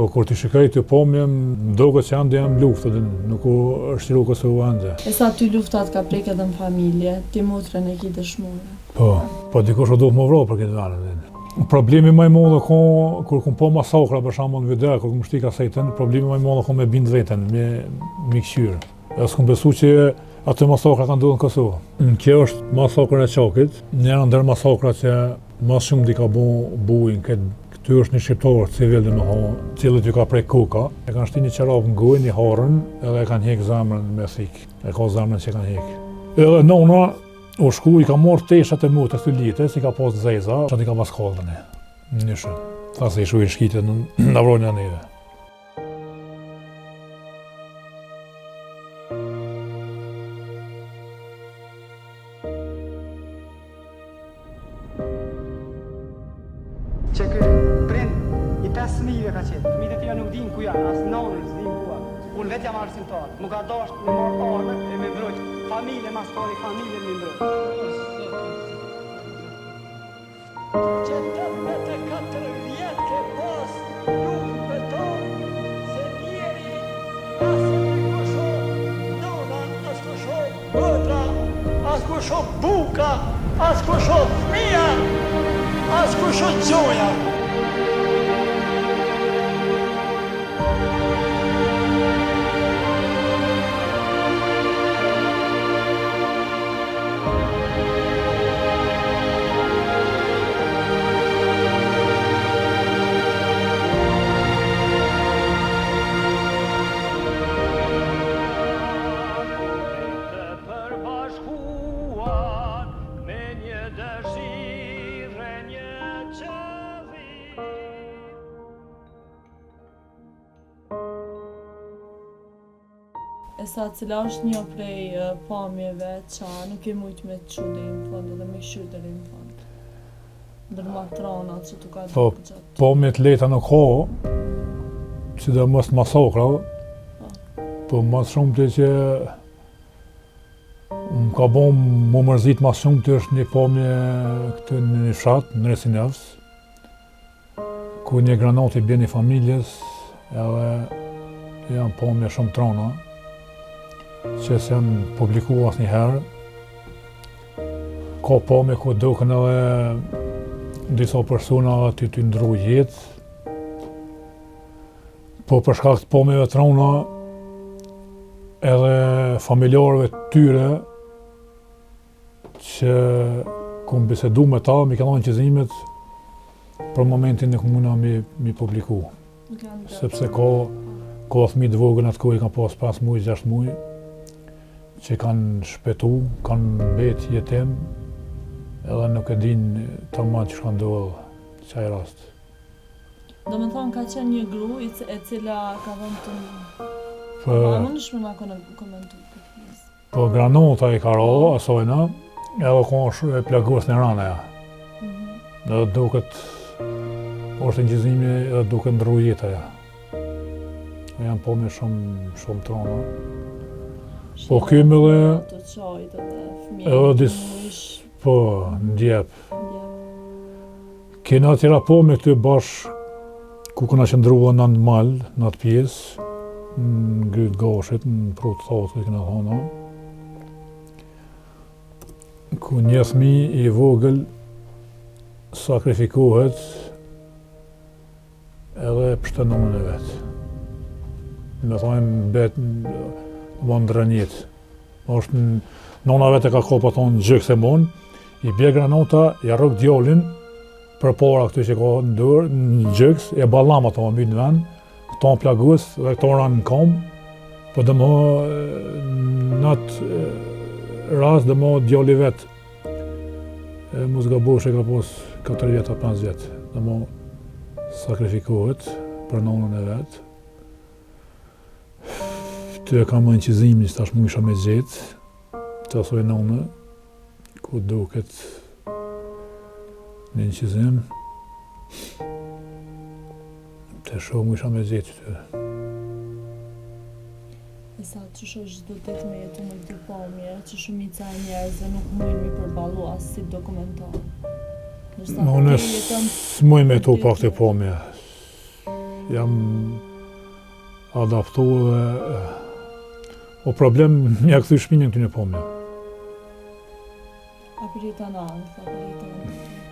Po kur t'i shikoj të pomje, më duket që ande jam luftë, nuk është shiru Kosovë ande. E sa ty luftat ka prek edhe në familje, ti motrën e ki dëshmore? Po dikush o duhet më vrojë për këtë venën. Problemi më i madh kur kum po masakra për shembull në video, kur kum shtik asajtën, problemi më i madh me bind veten, me kqyr. S'kum besu që atë masakra kanë ndodhur në Kosovë. Kjo është masakra e Çakit, një ndër masakrat që më shumë di ka bujin Këty është një shqiptar civil domethënë, cilët ju ka prek koka, e kanë shti një qerap në gojë, një harën, edhe e kanë hek zemrën me thik. E ka zemrën që kanë hek. Edhe nona u shku i ka marrë teshat e motës të litës, i ka pas zeza, çati ka pas kallën e. Nishë. Tha se i shuin shkitet në vrojnë e neve. Që kë prind i 5 fëmijëve ka qenë. Fëmijët e tia nuk din ku janë, as nonën s'din ku janë. Unë vetë jam arsimtar. Më ka dashur me marr armë e me mbrojt familje mas pari familje me mbrojt. Që 84 vjet ke pas luftë me tonë, se njeri asë me kusho nona, as kusho bëtra, as kusho buka, as kusho fëmija, as kusho gjoja. E sa cila është një prej pamjeve që nuk e mujt me të qude në fund edhe me këshyr deri në fund. Ndërmatranat që tu ka dhënë gjatë. Pamjet leta nuk ka, sidomos masakra, po mas shumë të që më ka bo më mërzit mas shumë të është një pamje këtë në një fshat, në Resinjavs, ku një granat i bje një familjes, edhe janë pamje shumë trona, që s'jam publiku asë njëherë. Ka pamje ku duken edhe disa persona aty t'y ndru jetë, po për shkak të pamjeve trona, edhe familjarëve të tyre, që kum bisedu me ta, mi kanë dhënë qëzimet, për momentin nuk muna mi publiku. Sepse ka fëmijë të vogël atë kohë i kanë pas 5 muaj, 6 muaj, që kanë shpetu, kanë mbet jetim, edhe nuk e din tamam që shka ndodhë qaj rast. Do me thonë ka qenë një gru e cila ka dhënë të më mënësh me nga komentu për fjes. Po granota i ka rohë, asojna, edhe ka është plagos në rana ja. Edhe duket, është në gjizimi edhe duket ndru jeta ja. Janë po me shumë trona. Po këmë edhe po, ndjep. Kena tjera po me këtë bash, ku këna qëndruva në mal, në atë pjesë, në grytë gashit, në prutë thatë, këna thona. Ku një fëmi i vogël sakrifikohet edhe pështën nëmën e vetë. Me thajmë betë më ndrënjit. është nona vetë ka kopa tonë gjëks e mon, i bje granata, ja rëk djallin, për para këtë që ka në dërë, në gjëks, e balam ato më mbyt në vend, këto në plagus dhe këto ranë në kam, po dhe më në atë rast dhe më djalli vetë, mu zgabosh e ka pos 4 vjetë a 5 vjetë, dhe më sakrifikohet për nonën e vetë. Të e kam më në qizimin që tash mu isha me gjetë, të asoj nonë, ku duket në qizim, të shumë mu isha me gjetë të. E sa që shosh do të me jetu me këtë pamje, që shumica e njerëzve nuk mujnë mi përbalu asë si dokumentar. Unë s'mujnë me tu pa këtë pamje. jam adaptu dhe o problem mja këthy shpinën këty në pomja. A përjetan anë, a përjetan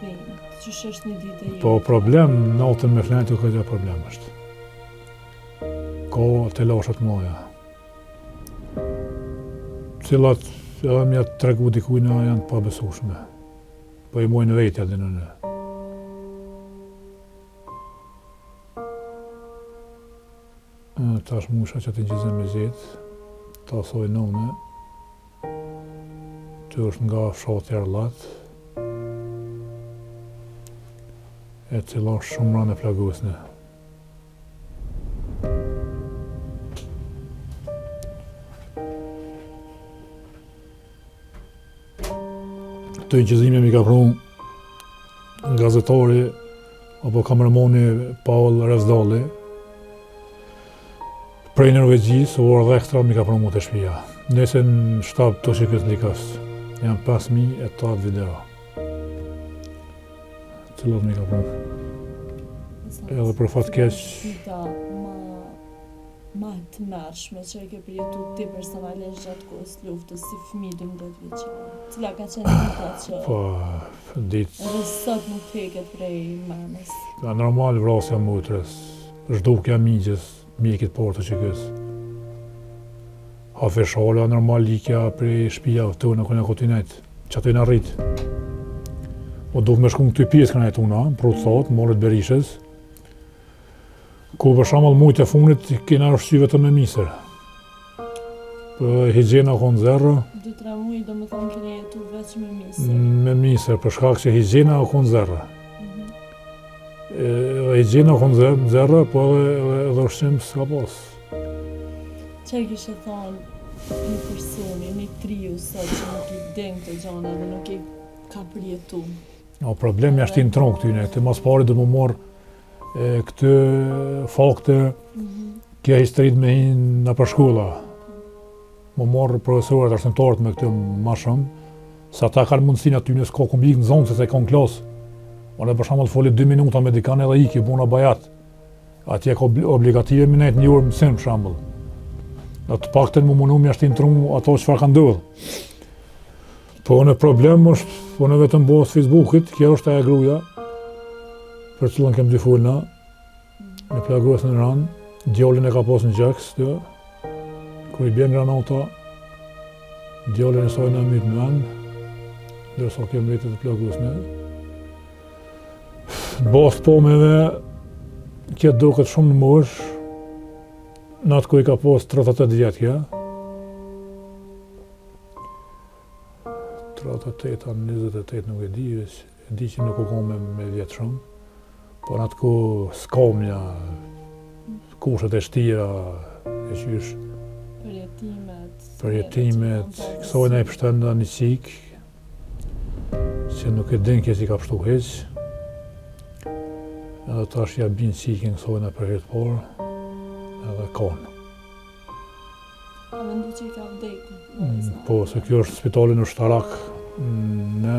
vejnë, që është një ditë e Po problem, natën me flenjtë u këtë problem është. Ka të lashat moja. Cilat edhe mja të tregu dikujna janë të pabesueshme. Po i mojnë vetja dhe në. Tash musha që të gjizëm me zetë, ta soj nëme, që është nga fshatë Jarllat, e cila është shumë rane plagosne. Këtë i gjizime mi ka pru gazetari apo kamermoni Paul Rezdalli, prej Norvegjis, u orë dhe ekstra mi ka promu të shpia. Nese në shtab të shikës likas, janë 5.008 video. Cilat mi ka promu. Edhe për fat keq. Dita ma të mërshme që e ke përjetu ti personalisht gjatë kohës luftës si fëmi 12 vjeçar. Cila ka qenë dita që Po, ditë. edhe sot nuk teket prej mëmës. Normal vrasja motrës, zhdukja migjës, mjekit portë që kësë. Hafeshala, normal likja prej shpia të në kënë kontinet, që atë në rritë. O duke me shku në këty pjesë këna e tuna, protësat, marët Berishës, ku për shamëll mujtë e funit kena rëshqy vetëm me misër. Për higjena konë zerë. 2-3 muaj do më thonë kene jetu veç me misër. Me misër, për shkak që higjena konë zerë. Higjena konë zerë, po edhe ushqim s'ka pas. Që kishe thonë një personi, një triu sot që nuk i den këtë gjana dhe nuk i ka përjetu? O problemi është i në tronë këtyne, të mas pari dhe më morë këtë fakte, kja historit me hinë në për shkolla. Më morë profesorët, arsimtarët me këtë ma shumë, sa ta kanë mundësin atyne s'ka kumbik në zonë, se se ka në klasë. Unë për shembull foli 2 minuta me dikane edhe iki, buna bajat. Atje ka obligative me nejtë një orë mësim për shembull. Në të paktën më mundu mi ashtë intrumu ato çfarë ka ndodhur. Po në problem është, po në vetëm bazë Facebookit, kjo është ajo gruaja, për cilën kem dy folna, me plagos në ranë, djallin e ka pas në gjaks, kur i bjen granata, djallin e saj në myt në anë, dërsa kem rritet të plagosme. Bazë pomeve, këtë duket shumë në mosh, në atë ku i ka pas 38 vjetë kja. 38, anë 28 nuk e di, e di që nuk u kom me vjetë shumë. Po në atë ku skamja, kushet e shtira, e qysh. Përjetimet, kësojnë e pështenda një qikë, që nuk e din kje si ka pështu heq. Edhe tash ja bin qikin kësojnë e për herë të parë, edhe kanë. A mendu që i ka vdekë? Po, se kjo është spitalin ushtarak në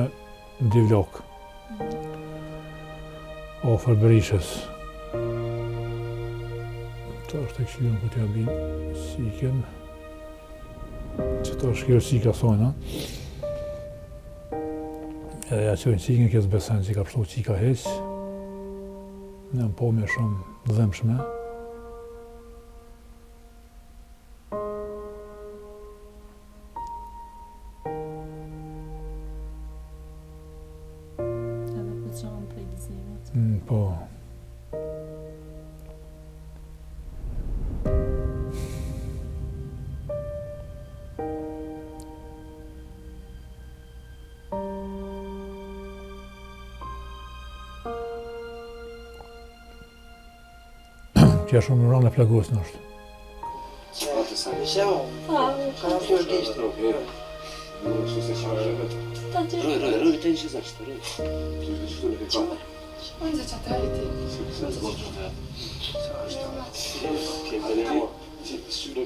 Divlak. Afër Berishës. Ta është e këshirën këtë ja bin qikin. Që ta është kjerë qika sojna. Edhe ja qojnë qikin kësë besen që ka pështu qika heq. Në më po me shumë dhemshme. Edhe për qanë prej gëzimit. Po. Kja shumë në ranë e plagosën është.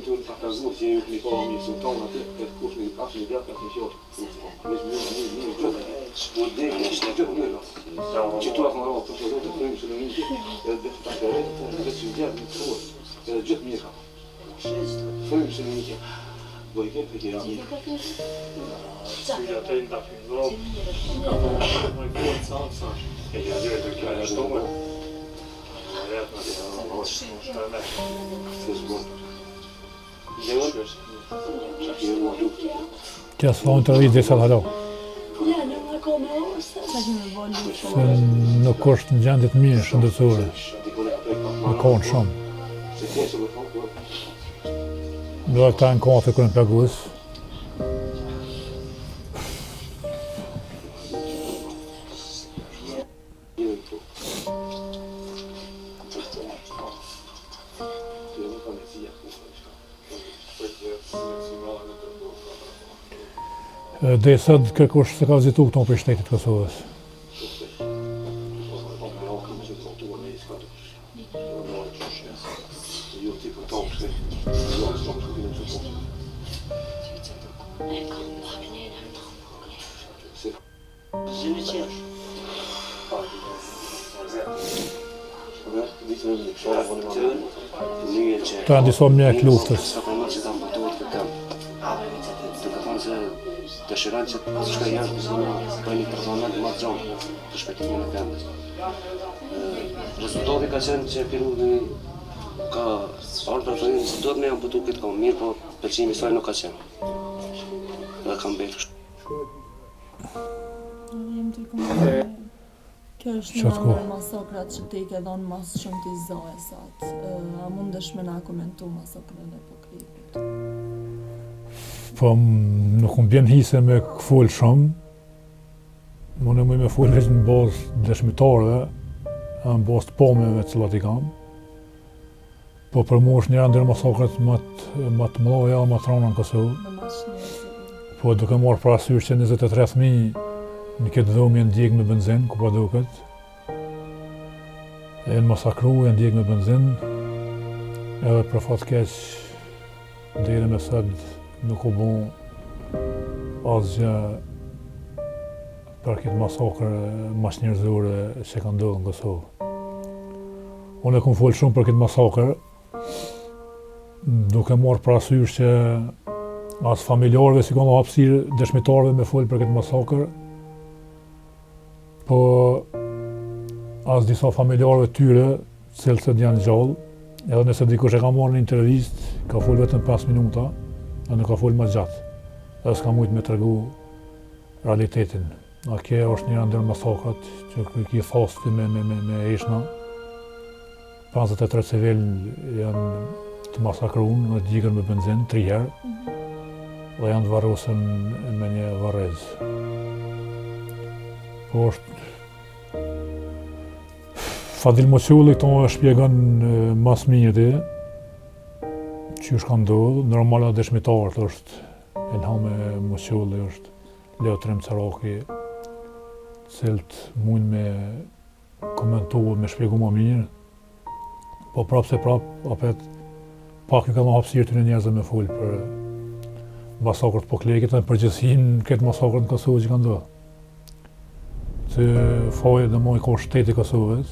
të ka kazu, që ju këni kohë një sultan atë, këtë kush një kafë një gjatë, këtë një shorë. Një gjëtë, një gjëtë mirë. Që tu atë në rovë, të të zotë të kërim që në një gjithë, edhe dhe të të rejtë, edhe që një gjatë një të rojë, edhe gjëtë mirë ka. Kërim që në një gjithë. Dojke, të kja një. Ja të në të filmërë, ka po më i kohë të sanë, e ja dhe të kja një shtomë. Që s'lojnë të rritë dhe sa të halo. Se nuk është në gjendit mirë shëndetësore. Në konë shumë. Do e këta në kafe kërën plagus. Dhe sot kërkush se ka vizitu këto për shtetit Kosovës. Ta janë disa mjek luftës. Dëshiran që të shka janë për një personal më gjonë të shpetimin e temës. Rezultati ka qenë që periudi ka ardhur për të se do të me janë pëtu këtë kohë mirë, po pëlqimi saj nuk ka qenë. Dhe kam betë kështë. Jem të këmë. Kjo është një nga masakrat që te i ke dhonë mas shumë t'i zoe sot. A mundesh me na komentu masakrën e Pokripit? Po nuk më bjen hise me këfull shumë, më në me full veç në bazë dëshmitarëve, në bazë të pomeve cilat i kam. Po për mu është njëra ndër masakrat më të mëdha më të rana në Kosovë. Po duke marrë parasysh që 23 fëmijë në këtë dhomë janë ndjek me benzin, ku pa duket. E në masakru janë ndjek me benzin, edhe për fat keq deri me sot nuk u bon asgjë për këtë masakër mas njerëzore që ka ndodhur në Kosovë. Unë e kam folë shumë për këtë masakër, duke marrë parasysh që as familjarëve si kanë hapësirë dëshmitarëve me folë për këtë masakër, po as disa familjarëve tyre, cilësit janë gjallë, edhe nëse dikush e ka marrë në intervistë, ka folë vetëm 5 minuta, dhe nuk ka folë më gjatë, edhe s'ka mujtë me tregu realitetin. A kjo është një ndër masakrat që ki thasti me ishna. 53 civil janë të masakruar, në gjikën me benzin 3 herë, dhe janë të varrosën me një varrez. Po është Fadil Moqulli këto e shpjegon mas mirë që është ka ndodhë, normala dëshmitarët është Elham Moqulli, është Leo Trim Caraki, cilët mund me komentu, me shpjegu më mirë, po prapë se prapë, apet pak ju ka më hapësirë të një njerëzë me full për masakrët Poklekit dhe përgjithësin këtë masakrët në Kosovë që ka ndodhë. Që faje dhe moj ka shteti Kosovës,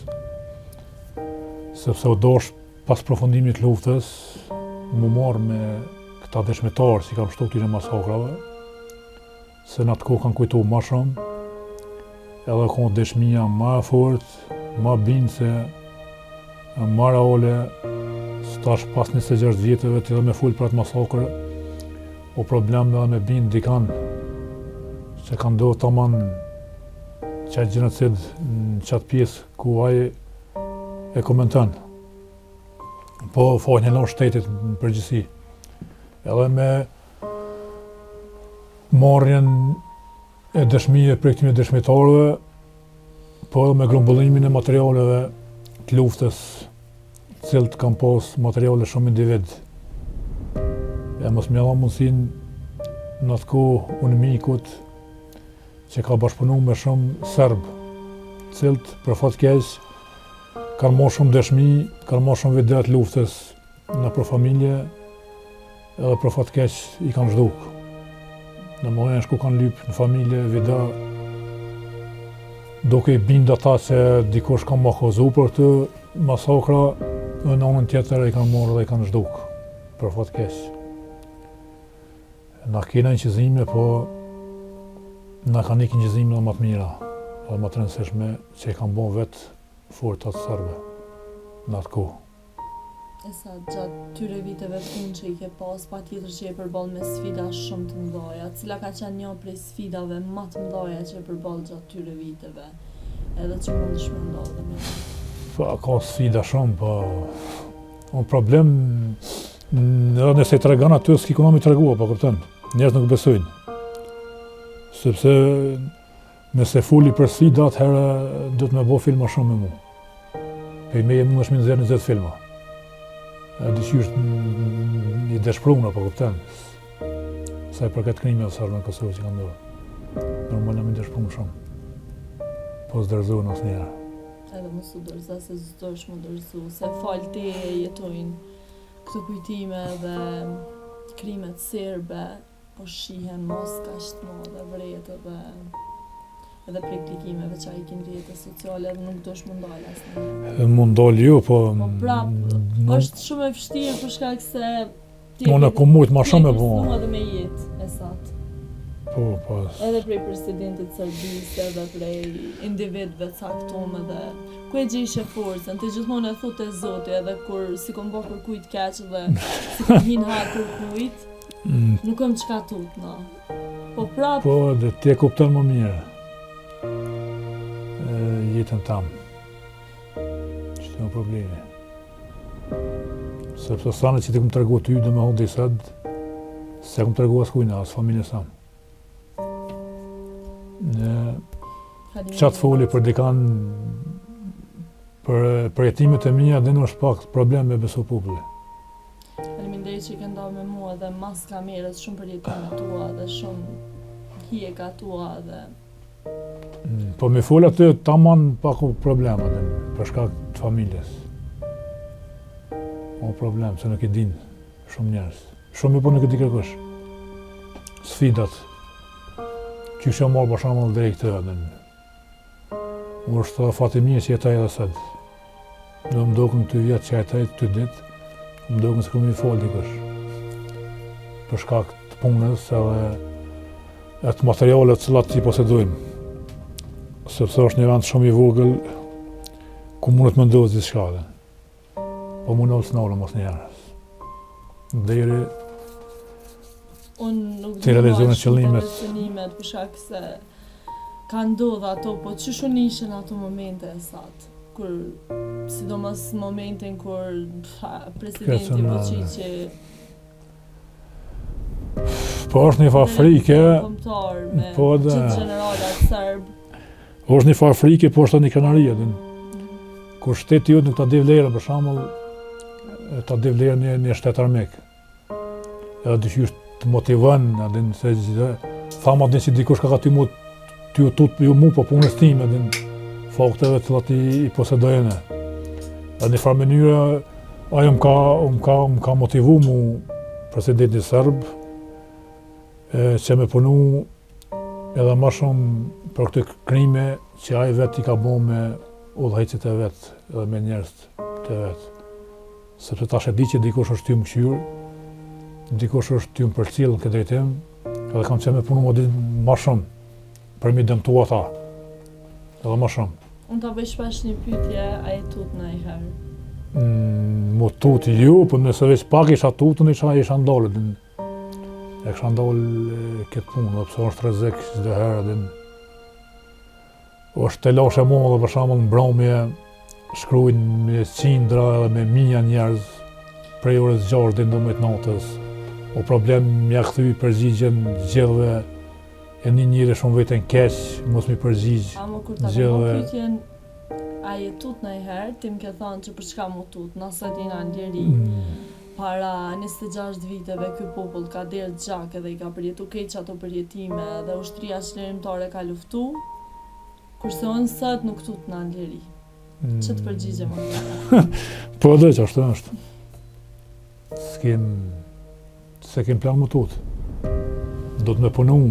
sepse u dosh pas përfundimit luftës, mu marrë me këta dëshmitarë si kam shtu këtyre masakrave, se në atë kohë kanë kujtu ma shumë, edhe kanë dëshmia ma e fort, ma bindse, ma reale, stash pas 26 vjetëve të edhe me full për atë masakrë, o problem edhe me bind dikan, që kanë do të aman qatë gjenocid në qatë pjesë ku ai e komenton. Po fajnë e la shtetit në përgjithësi. Edhe me marrjen e dëshmije për këtyre dëshmitarëve, po edhe me grumbullimin e materialeve të luftës, cilët kanë pas materiale shumë individ. E mos më dha mundësinë në atë kohë UNMIK-ut që ka bashkëpunu me shumë Serbë, cilët për fat keq kanë marrë shumë dëshmi, kanë marrë shumë video të luftës në për familje, edhe për fat keq i kanë zhduk. Në momentin ku kanë lyp në familje, vida, duke i bind ata që dikush ka makozu për këtë masakra, në anën tjetër i kanë marrë dhe i kanë zhduk, për fat keq. Na kena inqizime, po na kanë ikë inqizime më të mira, dhe më të rëndësishme që i kanë bën vetë forcat serbe në atë kohë. E sa gjatë tyre viteve punë që i ke pas, patjetër që je përballë me sfida shumë të mëdha. Cila ka qenë një prej sfidave më të mëdha që e përballë gjatë tyre viteve, edhe që mundesh me ndodhe me? Po, ka sfida shumë, po unë problem, edhe nëse i tregon aty, s'ki kono mi tregua, po kupton. Njerëz nuk besojnë. Sepse nëse fuli për sfida, atëherë do të më bëj filma shumë me mua. Pe me mundesh me nxjerr 20 filma. Dyqysh i dëshpruna, po kupton. Sa i përket krimeve serbe në Kosovë që kanë ndodhur. Normalisht më dëshpruan shumë. Po s'dërzohen asnjëherë. Edhe mos u dorëza se s'dosh më dorëzu, se falë te jetojnë këto kujtime dhe krimet serbe, po shihen mos kaq të madhe vërejtë edhe prej klikimeve që ai kin rrjete sociale dhe nuk dosh më ndal asnjëherë. Mund dal jo, po është shumë e vështirë për shkak se Mona kumujt ma shumë e po. Edhe me jetë e sat. Po. Edhe prej presidentit Serbisë, edhe prej individëve caktuar dhe ku e gjejshe forcën, ti gjithmonë e thotë Zoti, edhe kur si kom bërë për kujt keq dhe si kom hin hak për kujt, nuk kam çka tutna. Po prap. Po, dhe ti e kupton më mirë jetën tam. Ç'është një problemi. Sepse sana që ti kom tregu ty dhe me hundi sad, se kom tregu as kujna, as familjes sam. Qatë foli për dikan për jetimet e mija dhe në është pak problem me besu publi. Faleminderit që i ke ndalë me mua dhe mas kamerës shumë për jetimet tua dhe shumë hjeka tua dhe... Po me folë aty tamam pak problema dhe për shkak të familjes. O problem, se nuk i din shumë njerëz. Shumë po nuk i di kërkush. Sfidat. Qyshe marrë për shembull drejt këtë edhe. Unë është fati mirë që jetaj edhe sot. Do më dokën 2 vjetë që jetaj 2 ditë, më dokën se këmë i folë dikush. Për shkak të punës edhe të materialet cilat që i posedojmë. Sepse është një vend shumë i vogël ku mundet më ndodhë gjithë shka dhe. Po më nëllë s'nallë mos njerës. Deri të realizojnë qëllimet. Për shkak se ka ndodhë ato, po që shumë ishen ato momente e satë. Kur, sidomos momentin kur presidenti Vučić po është një farë frike, po dhe generalat serb. është një farë frike, po është një krenaria. Kur shteti jot nuk ta di vlerën, për shembull, ta di vlerën një shtet armik. Edhe dyqysh të motivon, adin se fama din si dikush ka ty mu po punës time, adin fakteve të cilat i posedojene. Edhe një farë mënyre, ajo më ka motivu mu presidenti serb, që me punu edhe ma shumë për këtë krime që ai vetë i ka bo me udhëheqjet e vetë edhe me njerëz të vetë. Sepse tash e di që dikush është ty më këshyr, dikush është ty më përcjell në këtë drejtim, edhe kam qenë me punu ma shumë për mi dëmtu ata. Edhe ma shumë. Unë ta bëj shpesh një pyetje, a e tut ndonjëherë? Mo tut jo, po nëse veç pak isha tutën, isha ndalë. E kësha ndalë këtë punë, dhe pëse është rrezik çdo herë. është të lashe mua dhe për shembull në mbrëmje shkruajnë me qindra edhe me mijë njerëz prej orës 6 deri në 12 natës. O problem mja kthy përgjigjen gjellëve e një njëri shumë veten keq, mos mi përgjigj. A më kur ta bëjmë pyetjen, a je tut ndonjëherë, ti më ke thënë që për çka mu tut, nëse ti na ndjeri. Para 26 viteve ky popull ka derë gjak edhe i ka përjetu keq ato përjetime dhe ushtria çlirimtare ka luftu, kurse unë sot nuk tut na ndjeri. Që të përgjigjem atë? Po dhe që ashtu është. se kem plan më tut. Do të me punu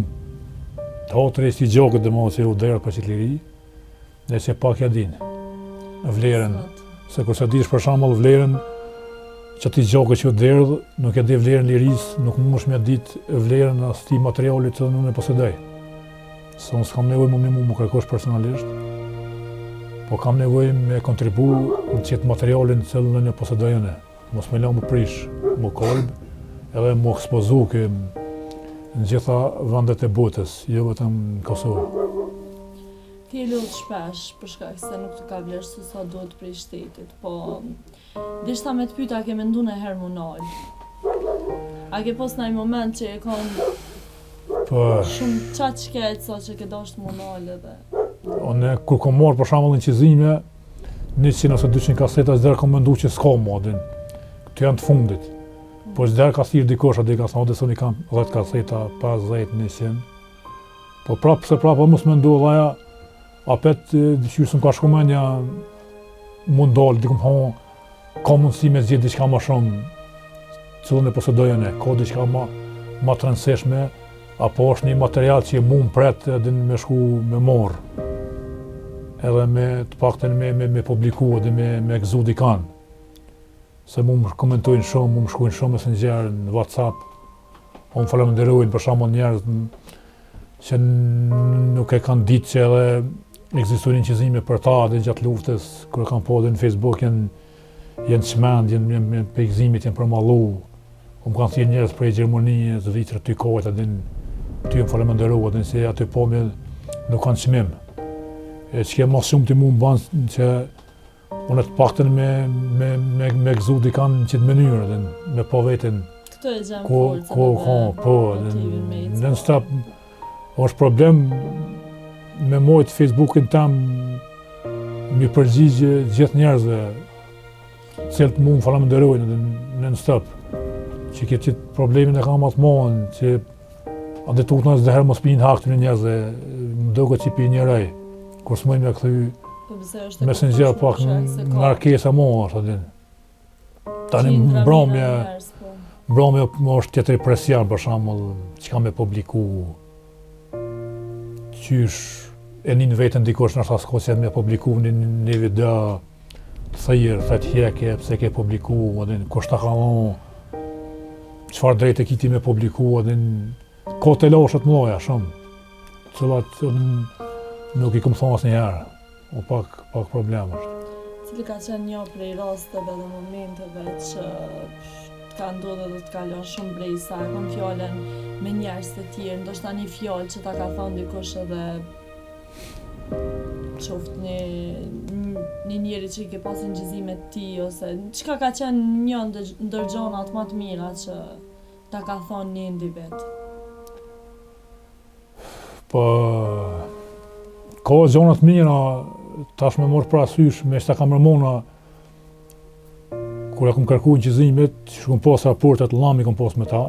teatri si gjokët dhe mos e u derë për qëtë dhe se pak ja din vlerën, se kurse dish për shembull vlerën që ti gjokët që u derdh, nuk e di vlerën lirisë, nuk mundesh me ditë vlerën as ti materialit që unë e posedoj. Se unë s'kam nevojë më kërkosh personalisht, po kam nevojë me kontribu në qëtë materialin që unë e posedoj unë. Mos me la më prish, më kolb, edhe më ekspozu në gjitha vendet e botës, jo vetëm në Kosovë. Ti lutë shpesh për shkak se nuk të ka vlerësu sa duhet prej shtetit, po dishta me të pyta ke mendu në herë munal. A ke pos në i moment që e kom shumë qatë shkejtë sa që ke dosht munal edhe? Unë kur kom marrë për shembull në qizime, 100 ose 200 kaseta, çdo kom mendu që s'ka modin. Këto janë të fundit. Po çdo ka thirr dikush atë ka thonë se unë kam 10 kaseta, 50, 100. Po prapë mos mendu vaja apet dëshirë s'm ka shku mendja mund dal dikum ka mundësi me zgjedh diçka më shumë që unë posedoj unë, ka diçka më të rëndësishme, apo është një material që mund pret edhe me shku me morr. Edhe me të paktën me publiku edhe me gëzu dikan. Se mu më komentojnë shumë, mu më shkujnë shumë Messenger në WhatsApp. Unë falenderojnë për shembull njerëz që nuk e kanë ditë që edhe ekzistojnë qizime për ta edhe gjatë luftës, kur e kanë po edhe në Facebook janë çmend, janë për gëzimit, janë përmallu. Më kanë thirrë njerëz prej Gjermanisë, Zvicrës, ty kohët edhe ty më falenderoj edhe se aty po me nuk kanë çmim. E që ke mas shumë të mu më banë që unë të paktën me gëzu dikan në qëtë mënyrë dhe me po vetën Këto e gjemë forcën po, në stop është problem me mojtë Facebookin tam mi përgjigje gjithë njerëzve cilët mu më falenderojnë dhe në stop që ke qitë problemin e kam atë mohën që ande të utënës dhe herë mos pinë hak të në njerëzve më dogo që pi njëraj kur s'moj me këthy Messenger pak ngarkesa mo është adin. Tani mbromja është tjetër presjan për shembull që ka me publiku qysh e nin vetën dikush nështë asko që me publiku një video të thirr, të hjekje, pse ke publiku, adin, kush ta ka thonë, çfarë drejtë kiti me publiku, adin, ka të lashët mloja shumë, cilat nuk i kom thonë asnjëherë, o pak problem është. Cili ka qenë një prej rasteve dhe momenteve që ka ndodhur dhe të kalon shumë brejsa, e kom fjallën me njerëz të tjerë, ndoshta një fjallë që ta ka thonë dikush edhe qoftë një njeri që i ke pasur ngjizime të tij, ose çka ka qenë një ndër gjonat më të mira që ta ka thonë një individ? Po ka gjonat mira, tash me morë parasysh, me shta kam rëmona, kur e kom kërku në qizimet, që kom pas raportet lami kom pas me ta,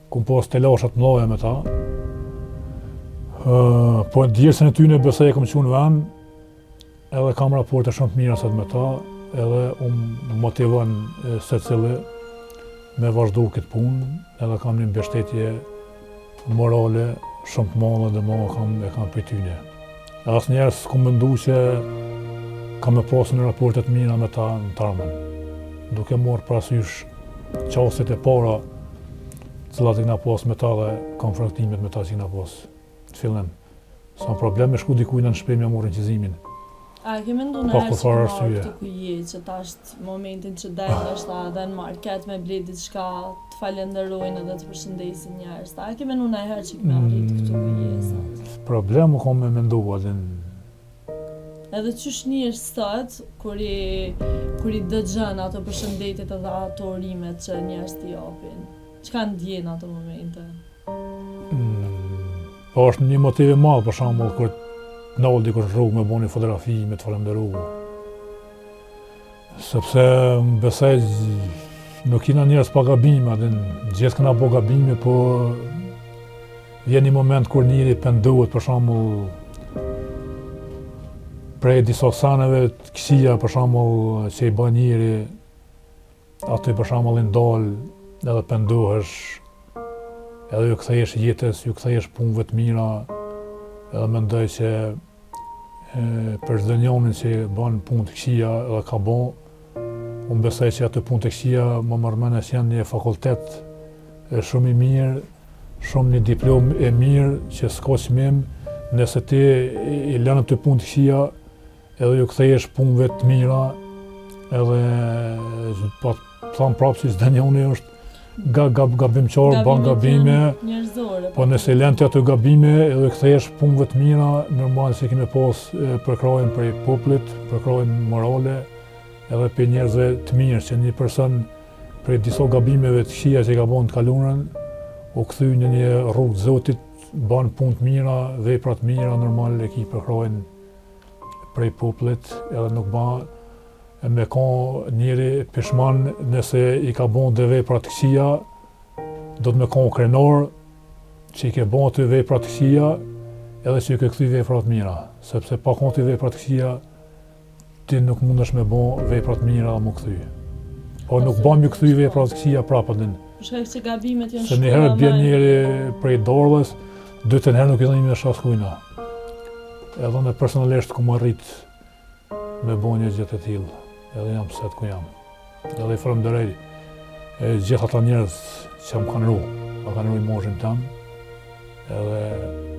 kom pas telashat mloja me ta, po djersën e tyne besoj e kom qenë vend, edhe kam raporte shumë të mira sot me ta, edhe unë motivon se cili me vazhdu këtë punë, edhe kam një mbështetje morale shumë të madhe dhe ma e kam për tyne. Asë njerës s'kom mendu që kam me pasë në raportet mira me ta në tarmen, duke morë parasysh qasit e para cilat i kena pasë me ta dhe konfrontimet me ta që kena pasë të fillim. S'kam problem me shku dikujna në shpej me morën qizimin. A ke mendu në herë që marrë të kuje, që ta është momentin që delë është edhe në market me ble diçka të falenderojnë edhe të përshëndesin njerëz. A ke mendu në herë që këme arrit këtu kujesat? Problemu kom me mendu adin. Edhe qysh njërë sot, kur i dëgjën ato përshëndetit edhe ato urimet që njerëz t'i japin? Çka ndjen ato momente? Po është një motiv i madh për shembull kur ndoll dikush rrugë me bëni fotografi, me të falenderuar. Sepse besoj nuk kena njerëz pa gabime, gjithë kena bo gabime, po vjen një moment kur njëri pendohet për shembull prej disa sanave të këqija për shembull që i bën njëri aty për shembull i ndal edhe pendohesh, edhe ju kthehesh jetës, ju kthehesh punëve të mira, edhe mendoj që për çdo njonin që bën punë të këqija edhe ka bën, unë besoj që atë punë të këqija më mërmend që janë një fakultet shumë i mirë, shumë një diplom e mirë që s'ka çmim, nëse ti i lën atë punë të këqija edhe ju kthehesh punëve të mira, edhe po them prapë që çdo njeri është gabimqor, bën gabime, njerëzore. po nëse lën ti ato gabime edhe kthehesh punëve të mira, normal se kemi pas përkrahjen prej popullit, përkrahjen morale, edhe për njerëzve të mirë që një person prej disa gabimeve të këqija që ka bën të kalunën, u kthy në një rrugë të Zotit, bën punë të mira, vepra të mira, normal e ki përkrahjen prej popullit, edhe nuk bën me ka njeri pishman nëse i ka bon dhe vepra të këqija, do të me ka krenar që i ke bon të vepra të këqija edhe që i ke kthy vepra të mira, sepse pa ka të vepra të këqija ti nuk mundesh me bon vepra të mira dhe mu kthy. Po nuk ban me kthy vepra të këqija prapëtin. Për shkak se gabimet janë Se njëherë bjen njeri prej dorës, dytën herë nuk i dhënë me shaskujna. Edhe në personalisht ku më rrit me bon një gjë të tillë. Edhe jam pse ku jam. Edhe i falenderoj gjithë ata njerëz që më kanë ru, më kanë ru i moshën tam, edhe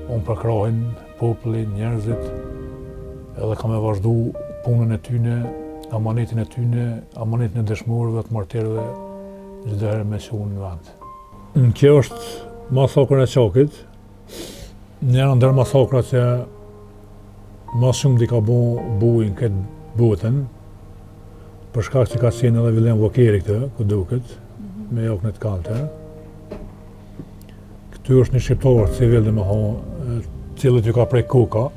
unë përkrahin popullin, njerëzit, edhe kam e vazhdu punën e tyne, amanetin e tyne, amanetin e dëshmorëve, të martirëve, çdo herë me shunë në vend. Kjo është masakra e Qakit, njëra ndër masakrat që mas shumë di ka bujnë këtë botën, për shkak që ka qenë edhe Vilem Vokeri këtë, ku duket, me jokën e të kalte. Këty është një shqiptar civil dhe me ha, cilët ju ka prej koka,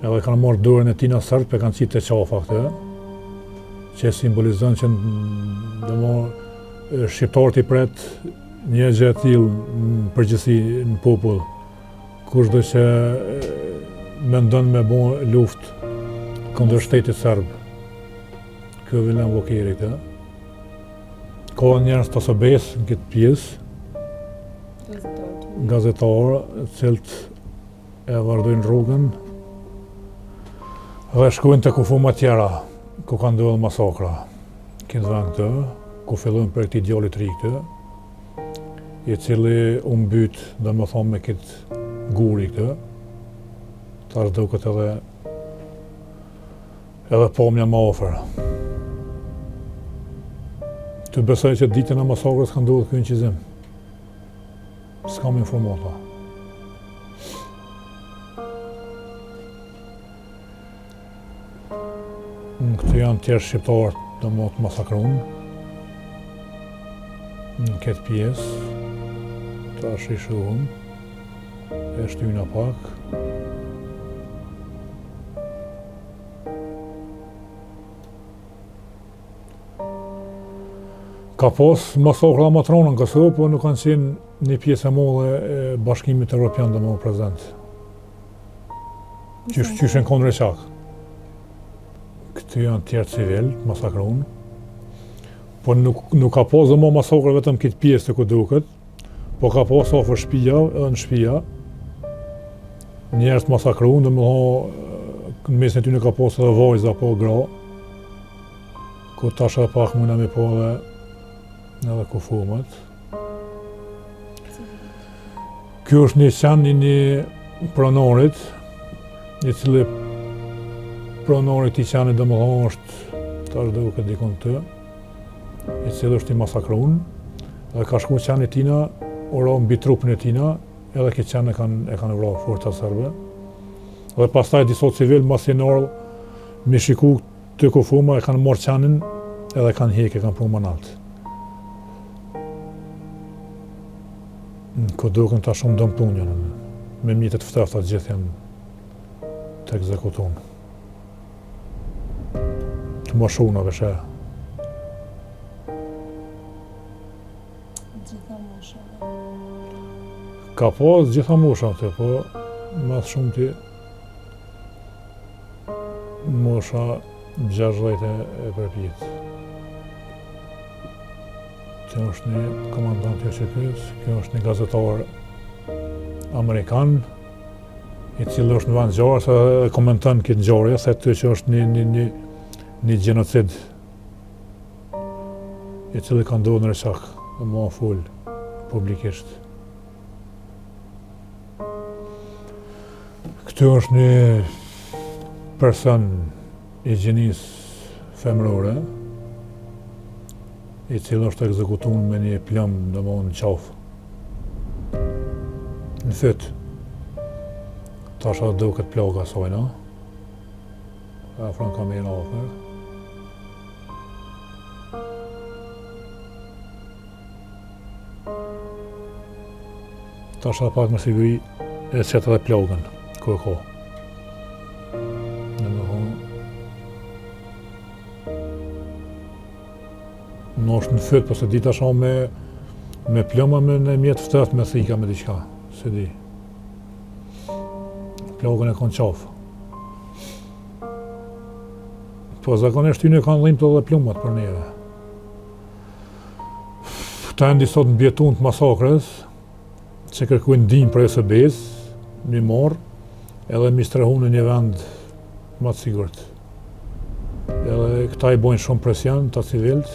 edhe kanë marrë dorën e tina sërp e kanë qitë të qafa këtë, që simbolizon që shqiptarët i pret një gjë e tillë në përgjithësi në popull, kushdo që mendon me bo luftë kundër shtetit serb. Kjo Vilem Vokeri këtë. Ka njerëz të sobes në këtë pjesë, gazetarë, cilët e vazhdojnë rrugën dhe shkojnë të kufuma tjera, ku ka ndodhur masakra. Këtë vend këtë, ku fillojnë për këtij djalit ri këtë, i cili u mbyt, domethënë me këtë guri këtë, tash duket edhe pamja më afër. Të besoj që ditën e masakrës ka ndodhur ky inqizim. S'kam informata. Këtu janë tjerë shqiptarë të të masakruar në këtë pjesë. Tash i shohim. E shtyna pak. Ka pas masakra matrona në Kosovë, po nuk kanë qenë një pjesë e madhe e Bashkimit Evropian dhe më prezent. Qysh në kondër e Qak. Këtu janë tjerë civil, masakruar. Po nuk ka pas dhe më masakra vetëm këtë pjesë të ku duket, po ka pas afër shtëpia, edhe në shtëpia. Njerëz masakruar, domethënë në mesin e tyre ka pas edhe vajza apo gra. Ku tash edhe pak mundna me po edhe kufumet. Kjo është një qenë një pronorit, i cili pronorit i qenit domethënë është, tash duket dikon të, i cili është i masakruar, dhe ka shku qenit tina, ora mbi trupin e tina, edhe këtë qenë e kanë vrarë forcat serbe. Dhe pastaj disa civil mas janë ardhur me shiku të kufuma, e kanë marrë qenin edhe kanë hekë, kanë punë manalt. Ku duken ta shumë dëmtunjën, me mjetet ftefta gjithë janë të ekzekutuar. Të moshunave shë. Gjitha moshave. Ka pas gjitha moshave, po mas shumë ti mosha 60 e përpjet. Kjo është një komandant i QQ-s, kjo është një gazetar amerikan, i cili është në vend ngjarje, se komenton këtë ngjarje, se aty që është një gjenocid i cili ka ndodhur në Reshak, dhe më fol publikisht. Këtu është një person i gjinisë femërore, i cili është ekzekutuar me një plumb, domthonë në qafë. Në fyt. Tash a duket plaga saj, no? Afron kamerën afër. Tash a pak më siguri e set edhe plagën, ku e ka. Në është në fyt, po se di tash me ploma me në mjetë ftëft me thika me diqka, se di. Plogën e konë qafë. Po zakonisht tyne kanë dhimbë të dhe plumat për neve. Këta endi sot në bjetun të masakrës, që kërkujnë ndihmë për SB-s, mi marë, edhe mi strehu në një vend më të sigurt. Edhe këta i bojnë shumë presion të civilt,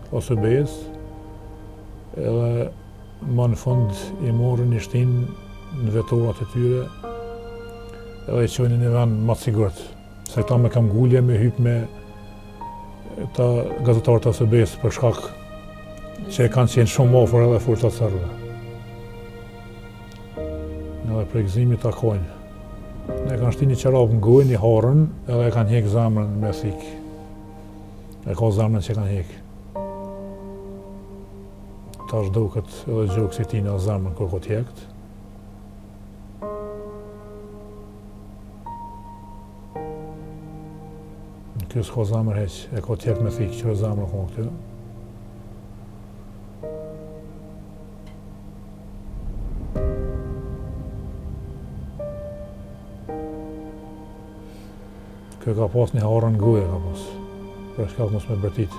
ose SB-s, edhe më në fund i morën i shtin në vetorat e tyre, edhe i qojnë një vend më të sigurt. Se këta me kam gullje me hyp me ta gazetarët e SB-s për shkak që e kanë qenë shumë afër edhe forcat serbe. Edhe për gëzimit ta kojnë. Ne kanë shti një qerap në gojnë, një harën, edhe e kanë hek zemrën me thik. E ka zemrën që kanë hek. Tash duket edhe gjokë si ti në zemrën kur ko t'jekt. Kjo s'ka zemrë heq, e ka t'jekt me thik, që e zemrën ka këtë. Kjo ka pas një harën në goje, ka pas, për shkak mos me bërtit.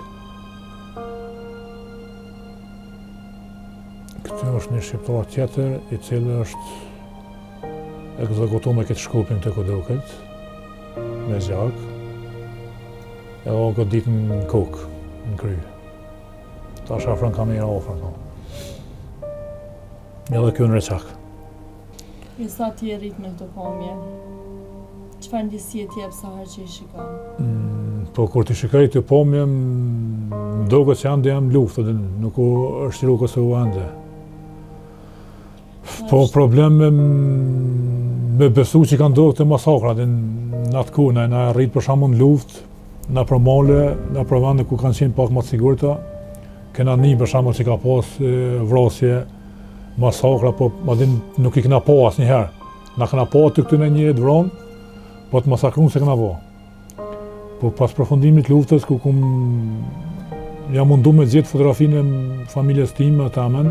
Këtë është një shqiptar tjetër, i cili është ekzekutuar me këtë shkupin të kuduket, me gjak, edhe o godit në kokë, në kry. Ta shafrën kamera ofër, no. Edhe kjo në Reçak. I sa ti e rrit me këto pamje? Çfarë ndjesie t'jep sa herë që i shikon? Po kur t'i shikoj të pamje, më doket që ande jam luftë, nuk është qiru Kosovë ande. Po problem me besu që kanë ndodhur të masakrat, në atë kohë, na rrit për shembull në luftë, na për male, na për vende ku kanë qenë pak më të sigurta, kena një për shembull që ka pas vrasje, masakra, po madhin nuk i kena pa asnjëherë. Na kena pa të këtyne një të vronë, po të masakruar se kena pa. Po pas përfundimit luftës, ku jam mundu me gjetë fotografinë e familjes time të amen,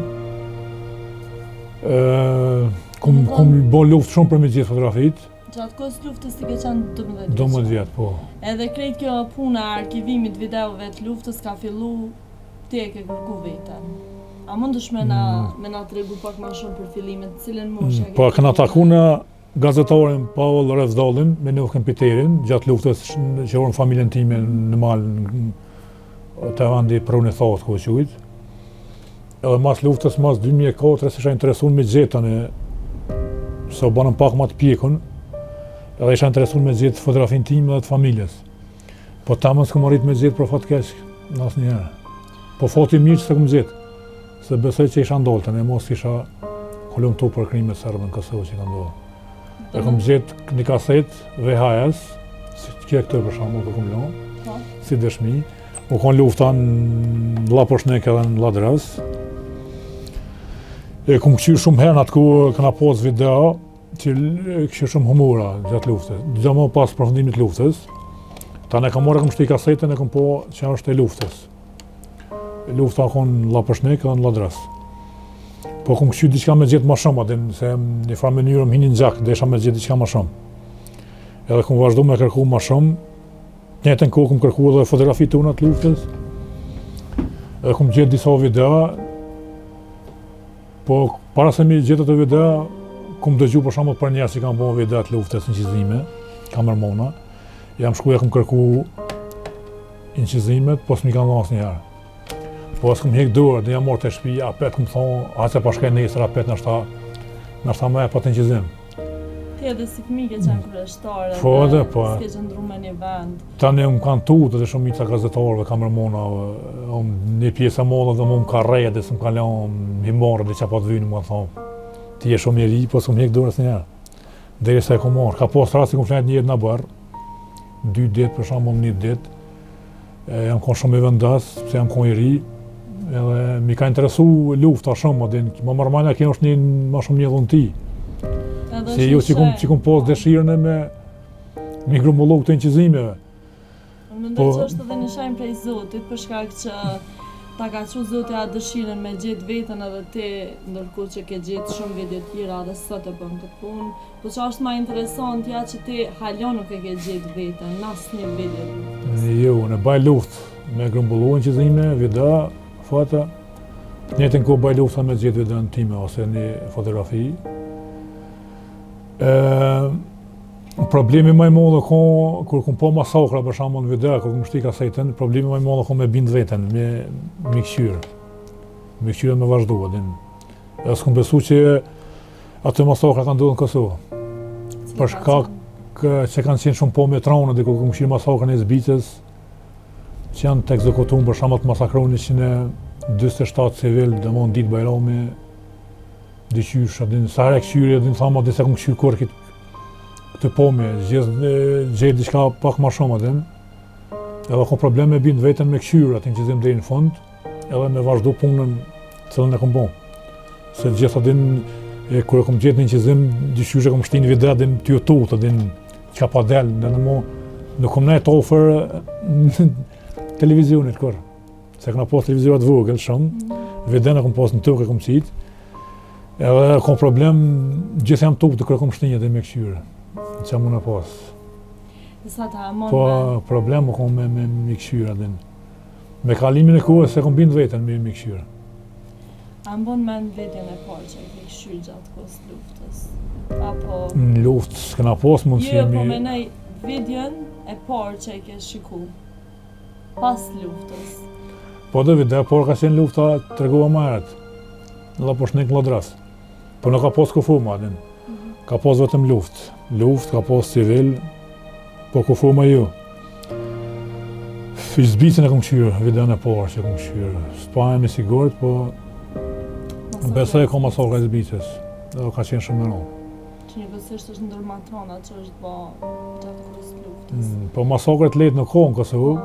kum bo luftë shumë për me gjetë fotografitë. Gjatë kohës luftës ti ke qenë 12 vjeç. 12 vjet, po. Edhe krejt kjo puna e arkivimit videove të luftës ka fillu ti e ke kërku veten. A mundesh me na tregu pak më shumë për fillimet, cilën moshë ke? Po kena taku në gazetarin Paul Revdallin me Nufken Piterin, gjatë luftës që orën familjen time në malë të vendi Pruni Thatë, ku e quajt. Edhe mas luftës, mas 2004, se isha interesuar me gjetën se u banën pak më të pjekun, edhe isha interesuar me gjetë fotografin time dhe të familjes. Po tamën s'kom arrit me gjetë për fat keq, asnjëherë. Po fati mirë që s'kom gjetë, se besoj që isha ndolltën, e mos isha kolum tu për krimet serbe në Kosovë që ka ndodhur. E kom gjetë një kaset VHS, si kjo këtë për shembull ku kom lënë, si dëshmi. U kon lufta në Llaposhnek edhe në Lladrës. E kom kqyr shumë herë në atë ku këna pas video, që kishte shumë humora gjatë luftës. Gjë më pas përfundimit luftës. Tanë kam marrë, kom shti kasetën e kom po që është e luftës. Lufta kon në Llaposhnek edhe në Lladrës. Po kom këshy diçka me gjetë më shumë, se një farë mënyrë më hinin gjak, desha me gjetë diçka më shumë. Edhe kom vazhdu me kërku më shumë, njëjtën kohë kom kërku edhe fotografi tona të luftës. Edhe kom gjetë disa videa, po para se mi gjetë ato videa, kom dëgju për shembull për njerëz që kanë bërë videa të luftës incizime, kamermona. Jam shkuar kom kërku incizimet, po s'mi kanë dhënë asnjëherë. Po as kom hek dorë, dhe jam marrë te shtëpia, apet kom thonë, "Hace pa shkoj nesër, apet nashta më e pa të incizim." Ti edhe si fëmijë ke qenë kurioztar, Po edhe po. S'ke qëndruar në një vend. Tani më kanë tutë edhe shumica gazetarëve, kamermona, një pjesë e madhe dhe më ka rrejë dhe s'm ka lënë mi marrë dhe çapo të vynë, më thonë. Ti je shumë i ri, po s'm hek dorë asnjëherë. Derisa e kom marrë. Ka pas rasti kom flet një jetë në barë, 2 ditë për shembull, 1 ditë. Jam kon shumë i vendas, pse jam kon i ri. Edhe mi ka interesu lufta shumë, dhe më normale kjo është një më shumë një dhunti. Se jo që kom pas dëshirën me grumbullu këto incizimeve. Unë mendoj që është edhe një shenjë prej Zotit, për shkak që ta ka çu Zoti atë dëshirën me gjetë veten edhe ti, ndërkohë që ke gjetë shumë video tjera dhe sot e bën këtë punë. Po që është më interesant ja që ti hala nuk e ke gjetë veten në asnjë video. Jo, në baj luftë me grumbullu incizime, video, foto. Në njëjtën kohë baj lufta me gjetë videon time ose një fotografi. Problemi më i madh kur kom po masakra për shembull në video, kur kom shtik asajtën, problemi më i madh me bind veten, me mikshyrë. Mikshyrë më vazhdua, edhe s'kom besu që ato masakra kanë ndodhur në Kosovë. Për shkak që kanë qenë shumë po me trauna dhe kur kom shirë masakrën e Zbicës, që janë të ekzekutuar për shembull të masakruan 147 civil, domthonjë ditë Bajrami, dyqysh, sa herë këshyri, dhe në thama dhe se kom këshyri kur këtë pomi, gjetë diçka pak ma shumë adin. Edhe kom problem me bind vetën me këshyri, atin që zim dhe në fund, edhe me vazhdu punën cilën e kom bon. Se gjithë adin, kur e kom gjetë një që zim, dyqysh e kom shtinë video adin të YouTube, adin që ka pa del, dhe në mo, nuk kom nejtë ofër televizionit kur. Se këna pas televiziorat vogël shumë, video në kom pas në tokë e kom qitë. Edhe kom problem, gjithë jam tupë të kërë kom shtinje dhe me këshyre, që jam unë e pas. Po problem kom me këshyre dhe me kalimin e kohës se kom bind vetën me këshyre. A mbon mend vetën e parë që e ke këshyre gjatë kohës luftës? Apo... Në luftë s'kena pas mundësi Jo, po menaj videon e parë që e ke shiku pas luftës. Po dhe video e parë ka qenë lufta të regova ma heret, në Laposhnik në Lodras. Po nuk ka pas kufu ma din. Ka pas vetëm luftë, ka pas civil, po kufu ma ju. Zbicën e kom këshyrë, videon e parë që kom këshyrë. S'pa e me sigurët, po besoj kom masakra e Zbicës, edhe ka qenë shumë më rëndë. Që njëkohësisht është ndër matrona që është bë gjatë kohës luftës. Po masakrat lehtë nuk ka në Kosovë.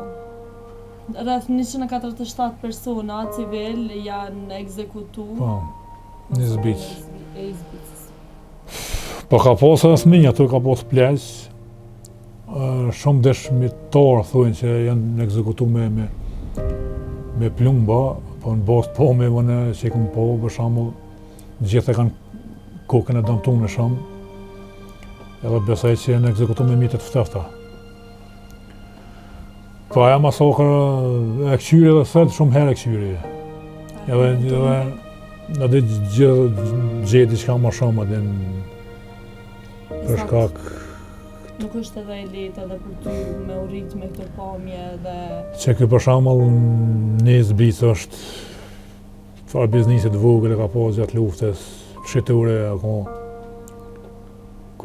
Rreth 147 persona civil janë ekzekutuar. Po, në Zbicë. Po ka pas edhe fëmijë, ato ka pas pleq. Shumë dëshmitar thonë që janë ekzekutuar me plumba, po në bazë po me vënë që kom po, për shembull, gjithë e kanë kokën e dëmtuar në shumë. Edhe besoj që janë ekzekutuar me mjete të ftofta. Po aja masakra e këshyri edhe sot shumë herë e këshyri. Edhe gjithë diçka ma shumë adin për shkak. Nuk është edhe e lehtë edhe për ty me u rrit me këtë pamje dhe... Që ky për shembull në Zbicë është farë biznisit vogël e ka pas gjatë luftës, shitore, ku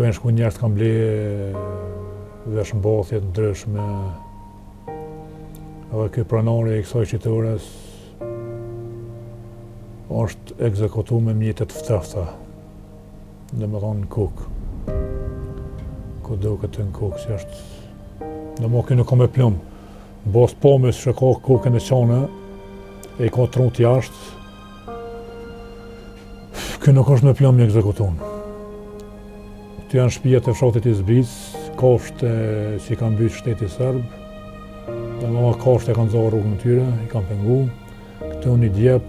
janë shku njerëz kanë ble veshmbathje të ndryshme. Edhe ky pronari i kësaj qytetores është ekzekutuar me mjete të ftofta. Domethënë në kokë. Ku do këtë në kokë që është... Domethënë ky nuk ka me plumb. Bos pomës që ka kokën e qane, e i ka trunt jashtë. Ky nuk është me plumb një ekzekutuar. Këtu janë shtëpiat e fshatit i Zbicë, kafshë që i kanë mbyt shteti serb. Dhe më kafshët e kanë zarë rrugën e tyre, i kanë pengu. Këtu një djep.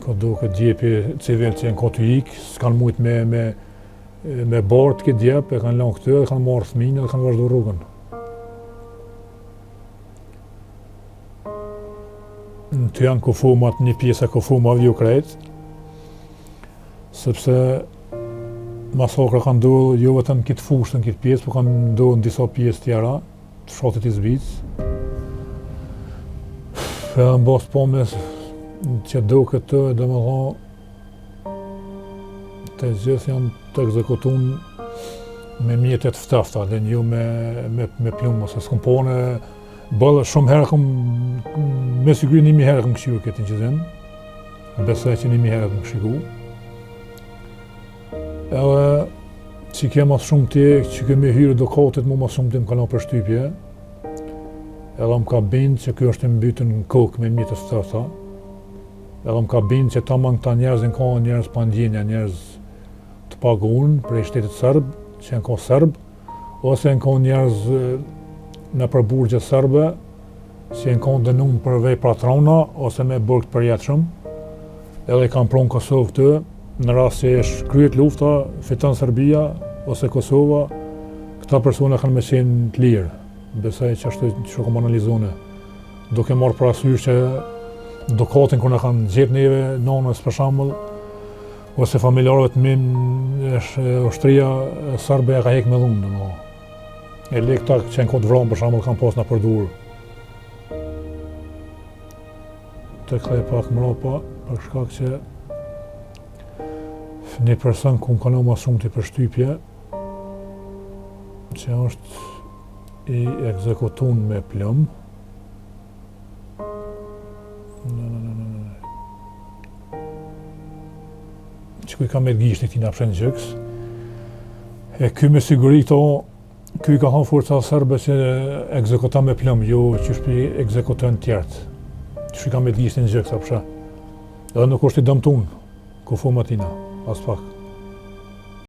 Ka do këtë djepi civil që janë katolik, s'kanë mujt me bartë këtë djep, e kanë lanë këtu, e kanë marrë fëmijën dhe kanë vazhdu rrugën. Të janë kufumat, një pjesë e kufumave jo krejt, sepse masakra kanë ndodhur jo vetëm në këtë fushë, në këtë pjesë, por kanë ndodhur në disa pjesë tjera të fshatit i Zvicës. Edhe në bazë pamjes që do këtë, domethënë të gjithë janë të ekzekutuar me mjete të ftafta, dhe jo me plumë, ose s'kom pone, bëllë shumë herë me siguri 1000 herë kom këshirë këtë incident, besoj që 1000 herë kom shiku. Edhe që ke mas shumë tje, që ke me hyrë dokatit mu mas shumë të më kanë përshtypje, edhe më ka bindë që kjo është mbytën në kokë me mjetës të tërta, edhe më ka bindë që ta mëngë ta njerëzin ka njerëz pa ndjenja, njerëz të pagun prej shtetit sërb, që janë ka sërb, ose janë ka njerëz në përburgje sërbe, që janë ka dënum për vepra trona, ose me burg të përjetshëm, edhe i kanë pronë Kosovë të, në rast që është kryet lufta, fiton Serbia ose Kosova, këta persona kanë me qenë të lirë. Besoj që ashtu që kom analizone. Duke marrë parasysh që dokatin kur na kanë gjetë neve nonës për shembull, ose familjarëve të min, ushtria serbe ka hek me dhunë, domethënë. E le këta që janë kohë të vranë për shembull kanë pas na përdorur. Të kthej pak mbrapa për shkak që një person ku më kanë ma shumë të përshtypje, që është i ekzekutun me plëm. Që kuj ka me gjisht një tina pshen gjëks. E ky me siguri këto, ky ka hanë forca sërbe që ekzekuton me plëm, jo që shpi ekzekuton tjertë. Që ka me gjisht një gjëks, apësha. Edhe nuk është i dëmtun, ku fu më tina, as pak.